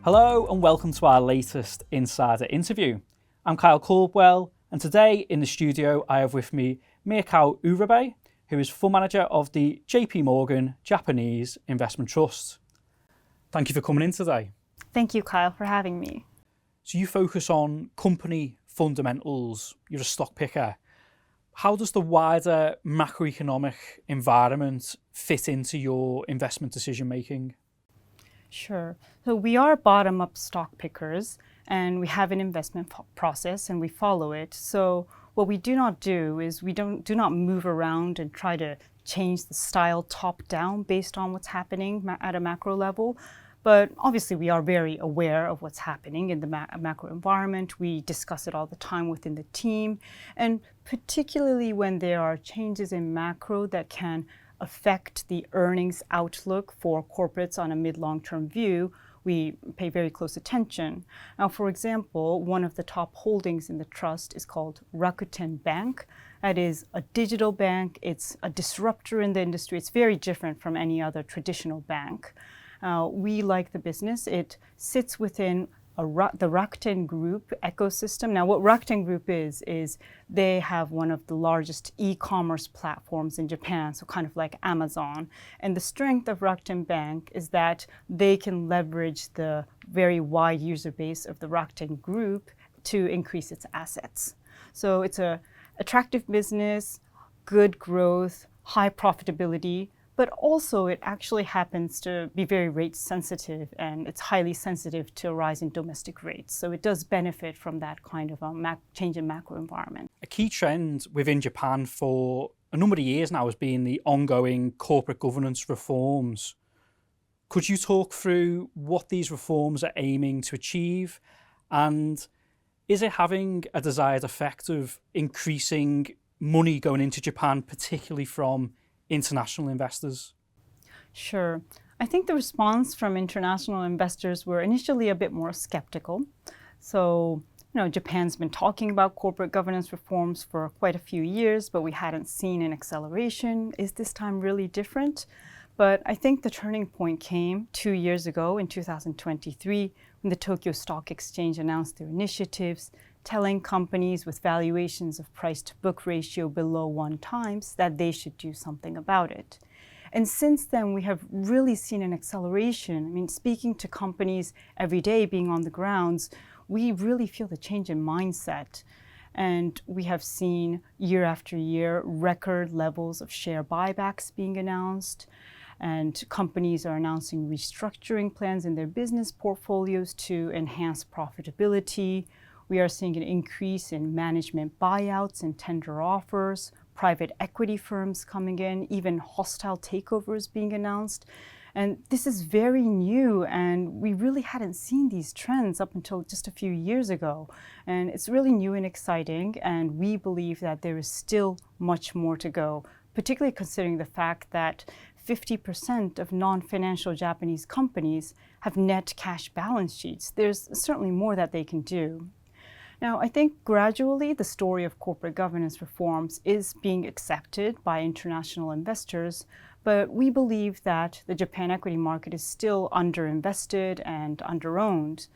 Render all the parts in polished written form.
Hello and welcome to our latest Insider interview. I'm Kyle Caldwell, and today in the studio I have with me Miyako Urabe, who is fund manager of the JPMorgan Japanese Investment Trust. Thank you for coming in today. Thank you, Kyle, for having me. So you focus on company fundamentals, you're a stock picker. How does the wider macroeconomic environment fit into your investment decision making? Sure. So we are bottom-up stock pickers, and we have an investment process, and we follow it. So what we do not do is we do not move around and try to change the style top-down based on what's happening at a macro level. But obviously, we are very aware of what's happening in the macro environment. We discuss it all the time within the team. And particularly when there are changes in macro that can affect the earnings outlook for corporates on a mid-long-term view, we pay very close attention. Now, for example, one of the top holdings in the trust is called Rakuten Bank. That is a digital bank. It's a disruptor in the industry. It's very different from any other traditional bank. We like the business. It sits within the Rakuten Group ecosystem. Now, what Rakuten Group is they have one of the largest e-commerce platforms in Japan, so kind of like Amazon. And the strength of Rakuten Bank is that they can leverage the very wide user base of the Rakuten Group to increase its assets. So it's an attractive business, good growth, high profitability, but also it actually happens to be very rate sensitive, and it's highly sensitive to a rise in domestic rates. So it does benefit from that kind of a change in macro environment. A key trend within Japan for a number of years now has been the ongoing corporate governance reforms. Could you talk through what these reforms are aiming to achieve, and is it having a desired effect of increasing money going into Japan, particularly from international investors? Sure. I think the response from international investors were initially a bit more skeptical. So, Japan's been talking about corporate governance reforms for quite a few years, but we hadn't seen an acceleration. Is this time really different? But I think the turning point came 2 years ago in 2023 when the Tokyo Stock Exchange announced their initiatives, telling companies with valuations of price-to-book ratio below 1 times that they should do something about it. And since then, we have really seen an acceleration. I mean, speaking to companies every day, being on the grounds, we really feel the change in mindset. And we have seen year after year record levels of share buybacks being announced. And companies are announcing restructuring plans in their business portfolios to enhance profitability. We are seeing an increase in management buyouts and tender offers, private equity firms coming in, even hostile takeovers being announced. And this is very new, and we really hadn't seen these trends up until just a few years ago. And it's really new and exciting, and we believe that there is still much more to go, particularly considering the fact that 50% of non-financial Japanese companies have net cash balance sheets. There's certainly more that they can do. Now, I think gradually the story of corporate governance reforms is being accepted by international investors, but we believe that the Japan equity market is still underinvested and underowned.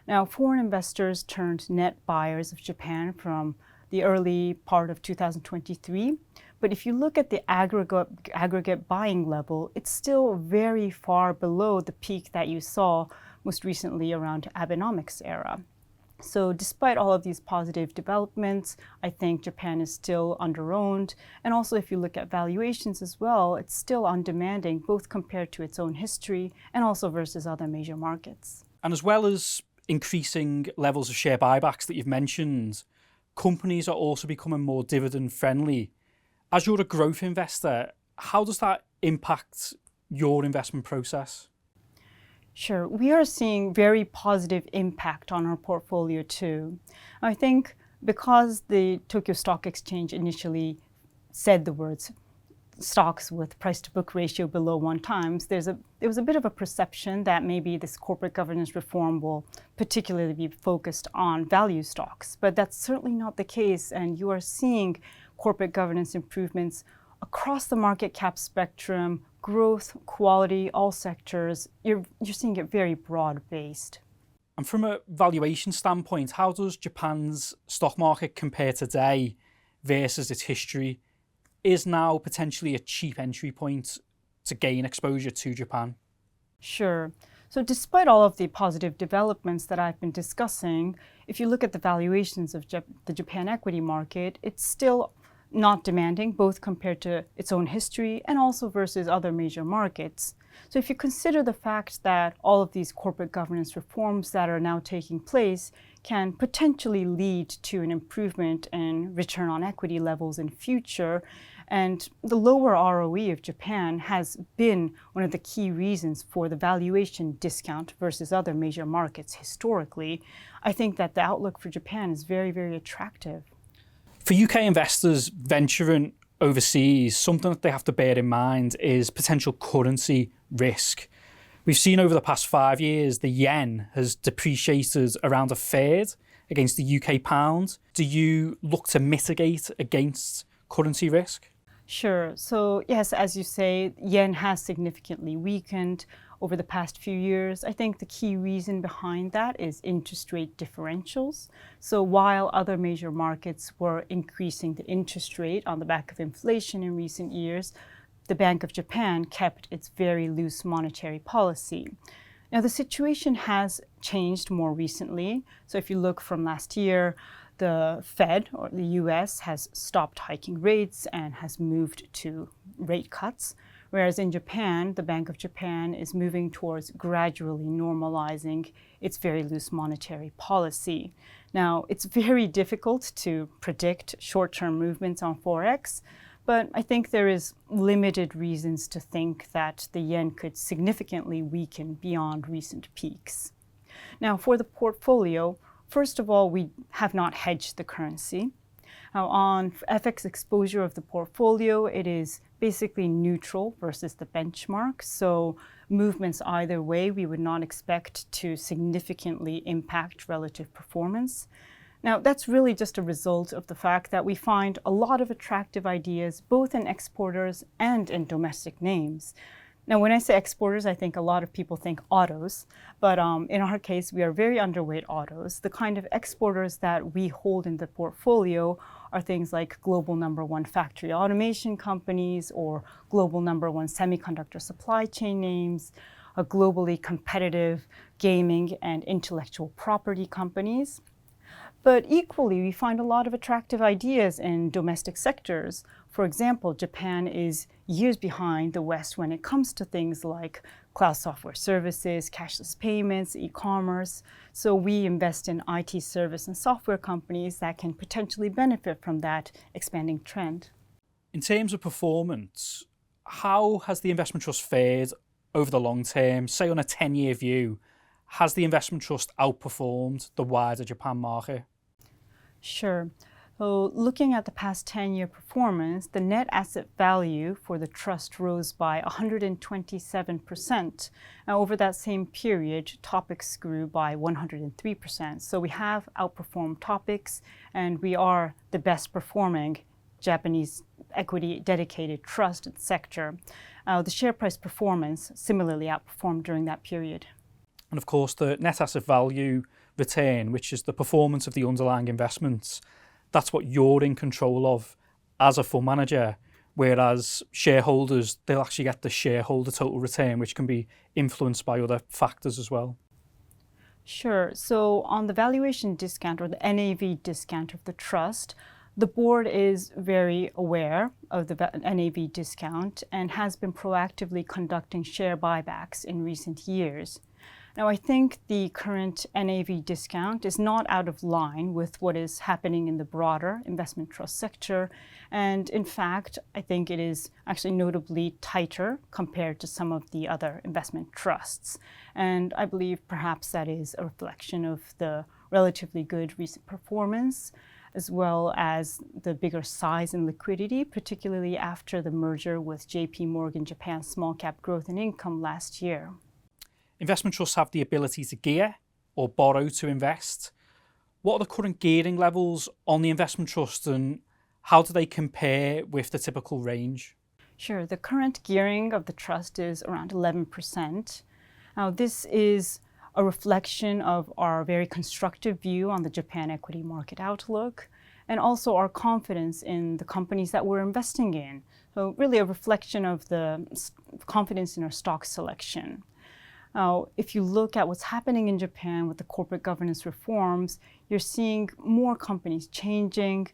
Now, foreign investors turned net buyers of Japan from the early part of 2023, but if you look at the aggregate buying level, it's still very far below the peak that you saw most recently around Abenomics era. So despite all of these positive developments, I think Japan is still underowned. And also if you look at valuations as well, it's still undemanding, both compared to its own history and also versus other major markets. And as well as increasing levels of share buybacks that you've mentioned, companies are also becoming more dividend friendly. As you're a growth investor, how does that impact your investment process? Sure. We are seeing very positive impact on our portfolio too. I think because the Tokyo Stock Exchange initially said the words stocks with price-to-book ratio below 1 times, there was a bit of a perception that maybe this corporate governance reform will particularly be focused on value stocks. But that's certainly not the case, and you are seeing corporate governance improvements across the market cap spectrum, growth, quality, all sectors. You're seeing it very broad-based. And from a valuation standpoint, how does Japan's stock market compare today versus its history? Is now potentially a cheap entry point to gain exposure to Japan? Sure. So despite all of the positive developments that I've been discussing, if you look at the valuations of the Japan equity market, it's still not demanding, both compared to its own history and also versus other major markets. So if you consider the fact that all of these corporate governance reforms that are now taking place can potentially lead to an improvement in return on equity levels in future, and the lower ROE of Japan has been one of the key reasons for the valuation discount versus other major markets historically, I think that the outlook for Japan is very, very attractive. For UK investors venturing overseas, something that they have to bear in mind is potential currency risk. We've seen over the past 5 years, the yen has depreciated around a third against the UK pound. Do you look to mitigate against currency risk? Sure. So yes, as you say, yen has significantly weakened over the past few years. I think the key reason behind that is interest rate differentials. So while other major markets were increasing the interest rate on the back of inflation in recent years, the Bank of Japan kept its very loose monetary policy. Now, the situation has changed more recently. So if you look from last year, the Fed, or the US, has stopped hiking rates and has moved to rate cuts, whereas in Japan, the Bank of Japan is moving towards gradually normalizing its very loose monetary policy. Now, it's very difficult to predict short-term movements on Forex, but I think there is limited reasons to think that the yen could significantly weaken beyond recent peaks. Now, for the portfolio, first of all, we have not hedged the currency. Now, on FX exposure of the portfolio, it is basically neutral versus the benchmark. So movements either way, we would not expect to significantly impact relative performance. Now, that's really just a result of the fact that we find a lot of attractive ideas both in exporters and in domestic names. Now, when I say exporters, I think a lot of people think autos, but in our case, we are very underweight autos. The kind of exporters that we hold in the portfolio are things like global #1 factory automation companies or global #1 semiconductor supply chain names, globally competitive gaming and intellectual property companies. But equally, we find a lot of attractive ideas in domestic sectors. For example, Japan is years behind the West when it comes to things like cloud software services, cashless payments, e-commerce. So we invest in IT service and software companies that can potentially benefit from that expanding trend. In terms of performance, how has the investment trust fared over the long term, say on a 10-year view? Has the investment trust outperformed the wider Japan market? Sure. So looking at the past 10-year performance, the net asset value for the trust rose by 127%. Now, over that same period, topics grew by 103%. So we have outperformed topics, and we are the best performing Japanese equity dedicated trust sector. The share price performance similarly outperformed during that period. And of course, the net asset value return, which is the performance of the underlying investments, that's what you're in control of as a fund manager, whereas shareholders, they'll actually get the shareholder total return, which can be influenced by other factors as well. Sure. So on the valuation discount or the NAV discount of the trust, the board is very aware of the NAV discount and has been proactively conducting share buybacks in recent years. Now, I think the current NAV discount is not out of line with what is happening in the broader investment trust sector. And in fact, I think it is actually notably tighter compared to some of the other investment trusts. And I believe perhaps that is a reflection of the relatively good recent performance, as well as the bigger size and liquidity, particularly after the merger with JPMorgan Japan's Small Cap Growth and Income last year. Investment trusts have the ability to gear or borrow to invest. What are the current gearing levels on the investment trust, and how do they compare with the typical range? Sure. The current gearing of the trust is around 11%. Now, this is a reflection of our very constructive view on the Japan equity market outlook, and also our confidence in the companies that we're investing in. So really a reflection of the confidence in our stock selection. Now, if you look at what's happening in Japan with the corporate governance reforms, you're seeing more companies changing,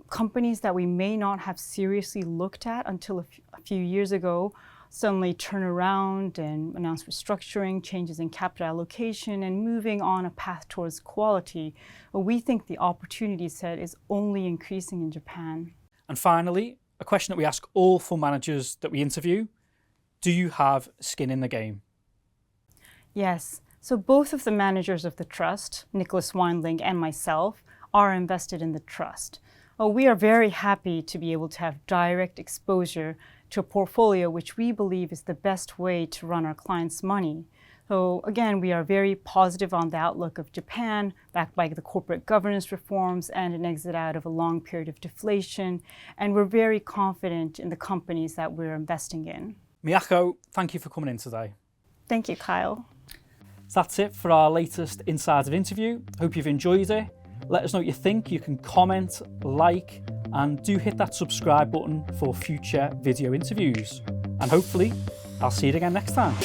companies that we may not have seriously looked at until a few years ago suddenly turn around and announce restructuring, changes in capital allocation, and moving on a path towards quality. We think the opportunity set is only increasing in Japan. And finally, a question that we ask all fund managers that we interview: do you have skin in the game? Yes. So both of the managers of the trust, Nicholas Weinling and myself, are invested in the trust. We are very happy to be able to have direct exposure to a portfolio which we believe is the best way to run our clients' money. So again, we are very positive on the outlook of Japan, backed by the corporate governance reforms and an exit out of a long period of deflation. And we're very confident in the companies that we're investing in. Miyako, thank you for coming in today. Thank you, Kyle. So that's it for our latest Insider interview. Hope you've enjoyed it. Let us know what you think. You can comment, like, and do hit that subscribe button for future video interviews. And hopefully, I'll see you again next time.